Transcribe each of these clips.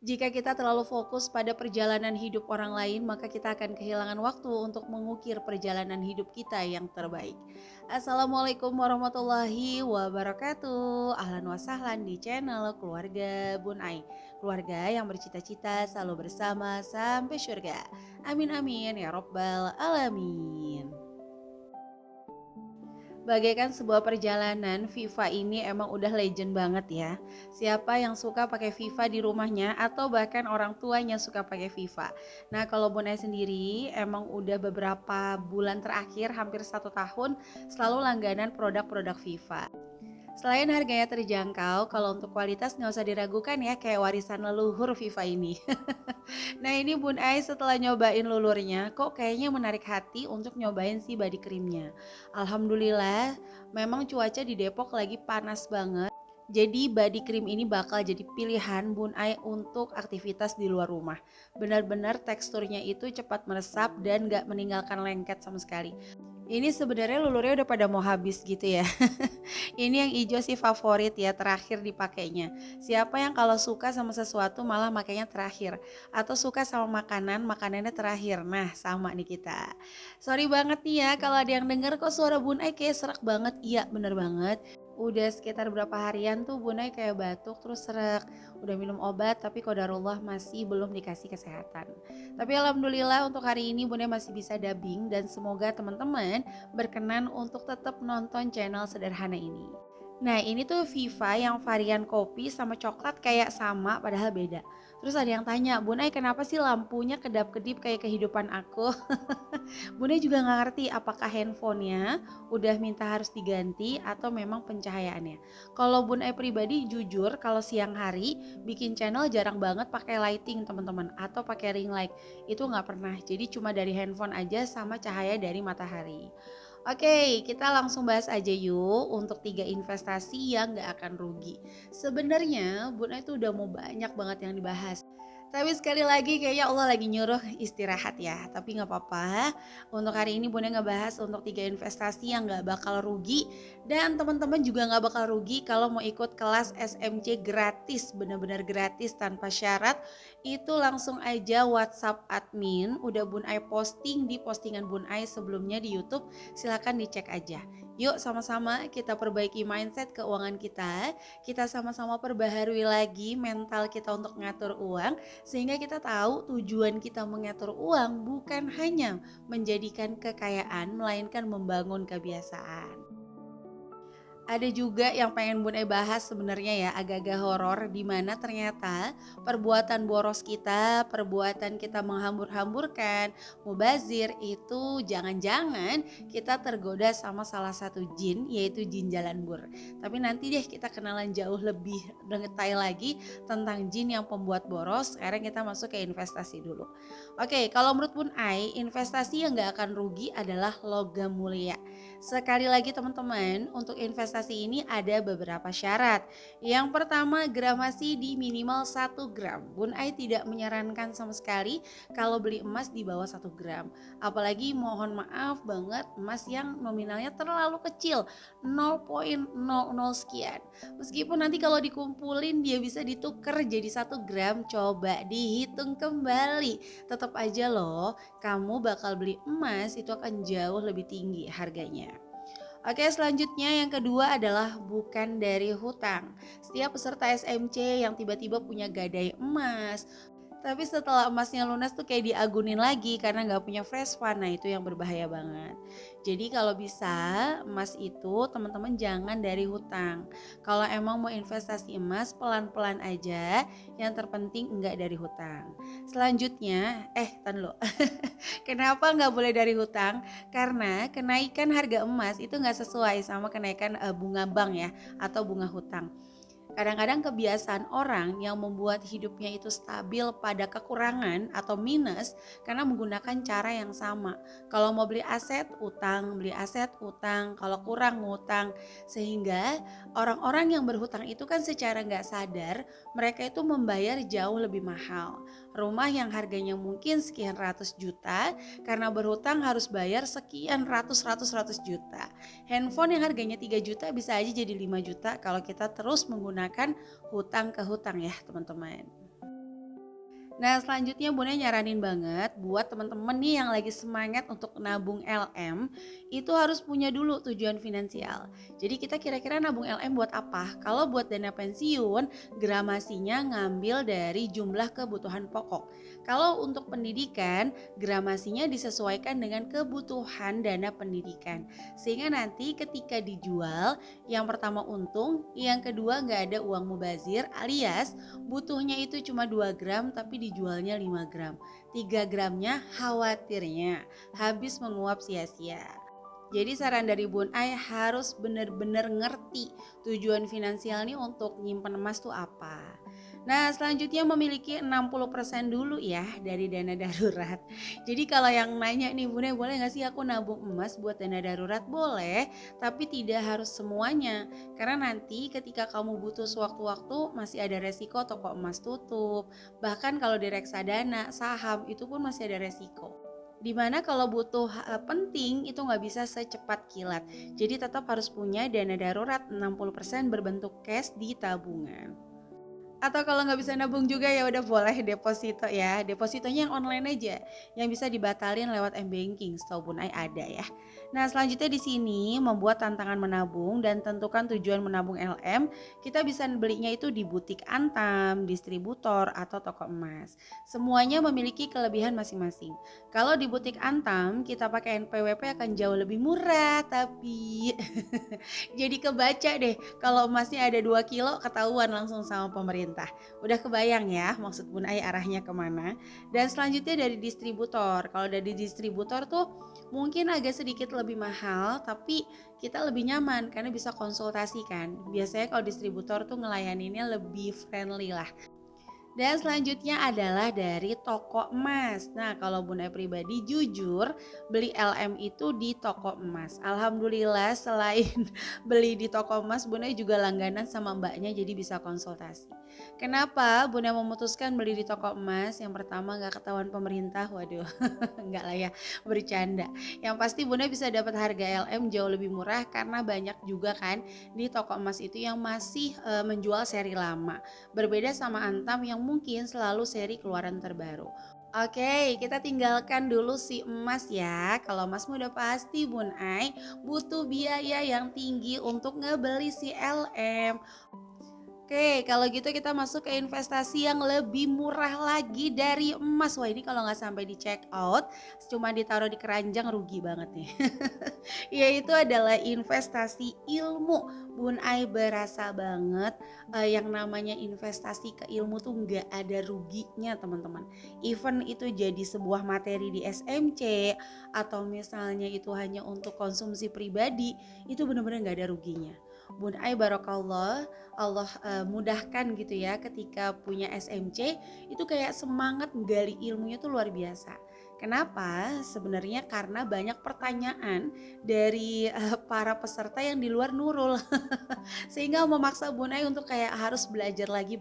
Jika kita terlalu fokus pada perjalanan hidup orang lain, maka kita akan kehilangan waktu untuk mengukir perjalanan hidup kita yang terbaik. Assalamualaikum warahmatullahi wabarakatuh. Ahlan wa sahlan di channel Keluarga Bun Ai. Keluarga yang bercita-cita selalu bersama sampai surga. Amin amin ya robbal alamin. Bagaikan sebuah perjalanan, FIFA ini emang udah legend banget ya. Siapa yang suka pakai FIFA di rumahnya atau bahkan orang tuanya suka pakai FIFA. Nah kalau Bonai sendiri emang udah beberapa bulan terakhir hampir 1 tahun selalu langganan produk-produk FIFA. Selain harganya terjangkau, kalau untuk kualitas nggak usah diragukan ya, kayak warisan leluhur FIFA ini. Nah ini Bun Ais setelah nyobain lulurnya, kok kayaknya menarik hati untuk nyobain si body creamnya. Alhamdulillah, memang cuaca di Depok lagi panas banget. Jadi body cream ini bakal jadi pilihan Bun Ai untuk aktivitas di luar rumah. Benar-benar teksturnya itu cepat meresap dan gak meninggalkan lengket sama sekali. Ini sebenarnya lulurnya udah pada mau habis gitu ya. Ini yang hijau sih favorit ya, terakhir dipakainya. Siapa yang kalau suka sama sesuatu malah makainya terakhir, atau suka sama makanan, makanannya terakhir. Nah, sama nih kita. Sorry banget nih ya kalau ada yang denger kok suara Bunai kayak serak banget. Iya, bener banget. Udah sekitar berapa harian tuh Bunai kayak batuk terus serak. Udah minum obat tapi qadarullah masih belum dikasih kesehatan. Tapi alhamdulillah untuk hari ini Bunai masih bisa dubbing dan semoga teman-teman berkenan untuk tetap nonton channel sederhana ini. Nah ini tuh Viva yang varian kopi sama coklat kayak sama padahal beda. Terus ada yang tanya, Bunai kenapa sih lampunya kedap-kedip kayak kehidupan aku? Bunai juga gak ngerti apakah handphonenya udah minta harus diganti atau memang pencahayaannya. Kalau Bunai pribadi jujur kalau siang hari bikin channel jarang banget pakai lighting teman-teman atau pakai ring light. Itu gak pernah, jadi cuma dari handphone aja sama cahaya dari matahari. Oke, kita langsung bahas aja yuk untuk 3 investasi yang gak akan rugi. Sebenarnya Bunda itu udah mau banyak banget yang dibahas. Tapi sekali lagi kayaknya Allah lagi nyuruh istirahat ya. Tapi gak apa-apa. Untuk hari ini Bunda ngebahas untuk 3 investasi yang gak bakal rugi. Dan teman-teman juga gak bakal rugi kalau mau ikut kelas SMC gratis. Benar-benar gratis tanpa syarat. Itu langsung aja WhatsApp admin. Udah Bun Ai posting di postingan Bun Ai sebelumnya di YouTube. Silakan dicek aja. Yuk sama-sama kita perbaiki mindset keuangan kita sama-sama perbaharui lagi mental kita untuk ngatur uang, sehingga kita tahu tujuan kita mengatur uang bukan hanya menjadikan kekayaan, melainkan membangun kebiasaan. Ada juga yang pengen Bun bahas sebenarnya ya, agak-agak horor, di mana ternyata perbuatan boros kita, perbuatan kita menghambur-hamburkan, mubazir itu jangan-jangan kita tergoda sama salah satu jin, yaitu jin jalan bur. Tapi nanti deh kita kenalan jauh lebih detail lagi tentang jin yang pembuat boros. Sekarang kita masuk ke investasi dulu. Oke, kalau menurut Bun Ai, investasi yang gak akan rugi adalah logam mulia. Sekali lagi teman-teman, untuk investasi ini ada beberapa syarat. Yang pertama, gramasi di minimal 1 gram. Bun Ai tidak menyarankan sama sekali kalau beli emas di bawah 1 gram. Apalagi mohon maaf banget emas yang nominalnya terlalu kecil, 0,00 sekian. Meskipun nanti kalau dikumpulin dia bisa ditukar jadi 1 gram, coba dihitung kembali. Tetap aja loh, kamu bakal beli emas itu akan jauh lebih tinggi harganya. Oke, selanjutnya yang kedua adalah bukan dari hutang. Setiap peserta SMC yang tiba-tiba punya gadai emas, tapi setelah emasnya lunas tuh kayak diagunin lagi karena nggak punya fresh fund. Nah itu yang berbahaya banget. Jadi kalau bisa emas itu teman-teman jangan dari hutang. Kalau emang mau investasi emas pelan-pelan aja. Yang terpenting enggak dari hutang. Selanjutnya, tan lo. Kenapa nggak boleh dari hutang? Karena kenaikan harga emas itu nggak sesuai sama kenaikan bunga bank ya atau bunga hutang. Kadang-kadang kebiasaan orang yang membuat hidupnya itu stabil pada kekurangan atau minus karena menggunakan cara yang sama. Kalau mau beli aset, utang, beli aset, utang, kalau kurang ngutang. Sehingga orang-orang yang berhutang itu kan secara nggak sadar mereka itu membayar jauh lebih mahal. Rumah yang harganya mungkin sekian ratus juta karena berhutang harus bayar sekian ratus juta. Handphone yang harganya 3 juta bisa aja jadi 5 juta kalau kita terus menggunakan hutang ke hutang ya teman-teman. Nah, selanjutnya Bunda nyaranin banget buat teman-teman nih yang lagi semangat untuk nabung LM, itu harus punya dulu tujuan finansial. Jadi kita kira-kira nabung LM buat apa? Kalau buat dana pensiun, gramasinya ngambil dari jumlah kebutuhan pokok. Kalau untuk pendidikan, gramasinya disesuaikan dengan kebutuhan dana pendidikan. Sehingga nanti ketika dijual, yang pertama untung, yang kedua nggak ada uang mubazir alias butuhnya itu cuma 2 gram tapi dijualnya 5 gram. 3 gramnya khawatirnya habis menguap sia-sia. Jadi saran dari Bun Ai harus benar-benar ngerti tujuan finansial nih untuk nyimpen emas tuh apa. Nah, selanjutnya memiliki 60% dulu ya dari dana darurat. Jadi kalau yang nanya nih, Bunda boleh gak sih aku nabung emas buat dana darurat? Boleh, tapi tidak harus semuanya. Karena nanti ketika kamu butuh sewaktu-waktu masih ada resiko toko emas tutup. Bahkan kalau di reksadana, saham itu pun masih ada resiko. Dimana kalau butuh penting itu nggak bisa secepat kilat. Jadi tetap harus punya dana darurat 60% berbentuk cash di tabungan. Atau kalau nggak bisa nabung juga ya udah boleh deposito ya. Depositonya yang online aja, yang bisa dibatalin lewat m-banking. Setahu Bun Ai ada ya. Nah, selanjutnya di sini membuat tantangan menabung dan tentukan tujuan menabung LM. Kita bisa belinya itu di butik Antam, distributor atau toko emas. Semuanya memiliki kelebihan masing-masing. Kalau di butik Antam kita pakai NPWP akan jauh lebih murah, tapi jadi kebaca deh kalau emasnya ada 2 kilo ketahuan langsung sama pemerintah. Udah kebayang ya maksud Bun Ai arahnya kemana. Dan selanjutnya dari distributor. Kalau dari distributor tuh mungkin agak sedikit lebih mahal tapi kita lebih nyaman karena bisa konsultasi kan. Biasanya kalau distributor tuh ngelayaninnya lebih friendly lah. Dan selanjutnya adalah dari toko emas. Nah, kalau Bunda pribadi jujur beli LM itu di toko emas. Alhamdulillah selain beli di toko emas, Bunda juga langganan sama mbaknya jadi bisa konsultasi. Kenapa Bunda memutuskan beli di toko emas? Yang pertama nggak ketahuan pemerintah, waduh, nggak lah ya, bercanda. Yang pasti Bunda bisa dapat harga LM jauh lebih murah karena banyak juga kan di toko emas itu yang masih menjual seri lama. Berbeda sama Antam yang mungkin selalu seri keluaran terbaru. Oke, kita tinggalkan dulu si emas ya. Kalau emas udah pasti Bun Ai butuh biaya yang tinggi untuk ngebeli si LM. Oke, kalau gitu kita masuk ke investasi yang lebih murah lagi dari emas. Wah, ini kalau nggak sampai di check out, cuma ditaruh di keranjang rugi banget nih. Yaitu adalah investasi ilmu. Bun Ai berasa banget yang namanya investasi ke ilmu tuh nggak ada ruginya teman-teman. Even itu jadi sebuah materi di SMC atau misalnya itu hanya untuk konsumsi pribadi, itu benar-benar nggak ada ruginya. Bun Ai barokallah, Allah mudahkan gitu ya ketika punya SMC itu kayak semangat gali ilmunya tuh luar biasa. Kenapa? Sebenarnya karena banyak pertanyaan dari para peserta yang di luar Nurul. Sehingga memaksa Bunai untuk kayak harus belajar lagi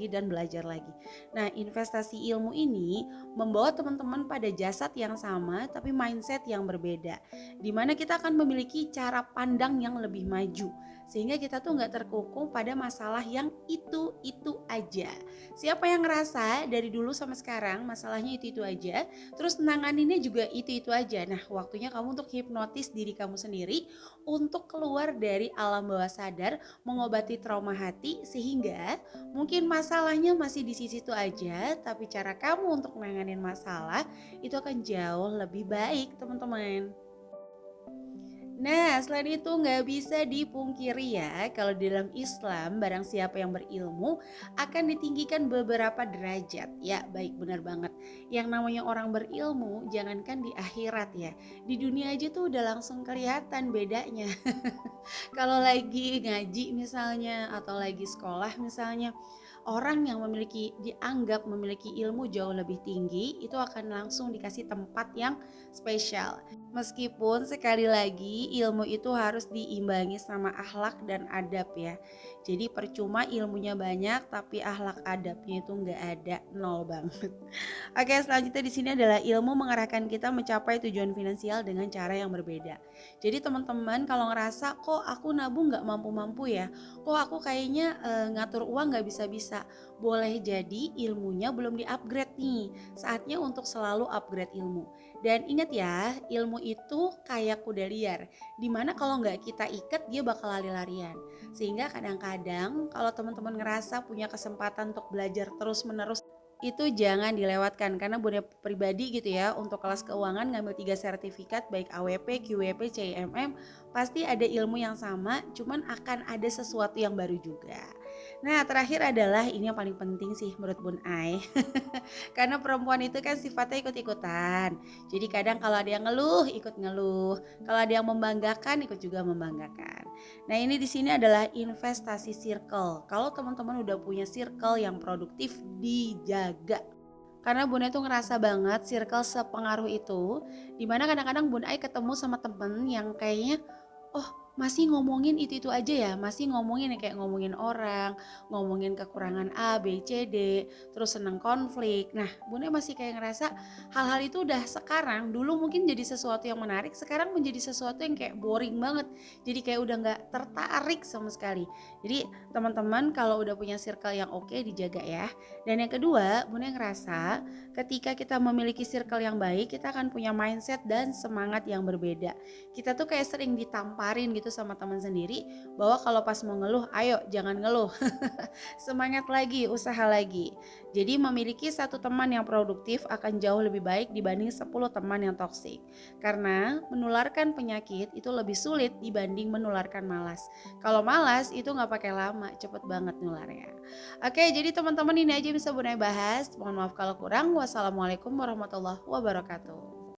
dan belajar lagi. Nah, investasi ilmu ini membawa teman-teman pada jasad yang sama tapi mindset yang berbeda. Dimana kita akan memiliki cara pandang yang lebih maju. Sehingga kita tuh gak terkungkung pada masalah yang itu aja. Siapa yang ngerasa dari dulu sampai sekarang masalahnya itu aja, terus nanganinnya juga itu aja. Nah, waktunya kamu untuk hipnotis diri kamu sendiri untuk keluar dari alam bawah sadar, mengobati trauma hati sehingga mungkin masalahnya masih di situ aja, tapi cara kamu untuk nanganin masalah itu akan jauh lebih baik, teman-teman. Nah, selain itu nggak bisa dipungkiri ya, kalau dalam Islam barang siapa yang berilmu akan ditinggikan beberapa derajat. Ya, baik, benar banget. Yang namanya orang berilmu, jangankan di akhirat ya, di dunia aja tuh udah langsung kelihatan bedanya. Kalau lagi ngaji misalnya atau lagi sekolah misalnya, orang yang dianggap memiliki ilmu jauh lebih tinggi itu akan langsung dikasih tempat yang spesial. Meskipun sekali lagi ilmu itu harus diimbangi sama akhlak dan adab ya. Jadi percuma ilmunya banyak tapi akhlak adabnya itu nggak ada, nol banget. Oke, selanjutnya di sini adalah ilmu mengarahkan kita mencapai tujuan finansial dengan cara yang berbeda. Jadi teman-teman kalau ngerasa kok aku nabung nggak mampu-mampu ya, kok aku kayaknya ngatur uang nggak bisa-bisa. ngerasa boleh jadi ilmunya belum di-upgrade nih. Saatnya untuk selalu upgrade ilmu. Dan ingat ya, ilmu itu kayak kuda liar, dimana kalau nggak kita ikat dia bakal lari-larian. Sehingga kadang-kadang kalau teman-teman ngerasa punya kesempatan untuk belajar terus-menerus, itu jangan dilewatkan karena Bunda pribadi gitu ya, untuk kelas keuangan ngambil 3 sertifikat baik AWP, QWP, CIMM, pasti ada ilmu yang sama, cuman akan ada sesuatu yang baru juga. Nah, terakhir adalah ini yang paling penting sih menurut Bun Ai. Karena perempuan itu kan sifatnya ikut-ikutan. Jadi kadang kalau ada yang ngeluh, ikut ngeluh. Kalau ada yang membanggakan, ikut juga membanggakan. Nah, ini di sini adalah investasi circle. Kalau teman-teman udah punya circle yang produktif, dijaga. Karena Bunda itu ngerasa banget circle sepengaruh itu, dimana kadang-kadang Bunda Ai ketemu sama temen yang kayaknya, oh masih ngomongin itu aja ya, masih ngomongin ya, kayak ngomongin orang, ngomongin kekurangan A, B, C, D, terus seneng konflik. Nah, Bunda masih kayak ngerasa hal-hal itu udah sekarang, dulu mungkin jadi sesuatu yang menarik, sekarang menjadi sesuatu yang kayak boring banget. Jadi kayak udah gak tertarik sama sekali. Jadi teman-teman kalau udah punya circle yang oke, dijaga ya. Dan yang kedua, Bunda ngerasa ketika kita memiliki circle yang baik, kita akan punya mindset dan semangat yang berbeda. Kita tuh kayak sering ditamparin gitu sama teman sendiri bahwa kalau pas mau ngeluh, ayo jangan ngeluh. Semangat lagi, usaha lagi. Jadi memiliki satu teman yang produktif akan jauh lebih baik dibanding 10 teman yang toksik. Karena menularkan penyakit itu lebih sulit dibanding menularkan malas. Kalau malas itu nggak pakai lama, cepet banget nularnya. Oke, jadi teman-teman ini aja bisa Bunda bahas. Mohon maaf kalau kurang. Wassalamualaikum warahmatullahi wabarakatuh.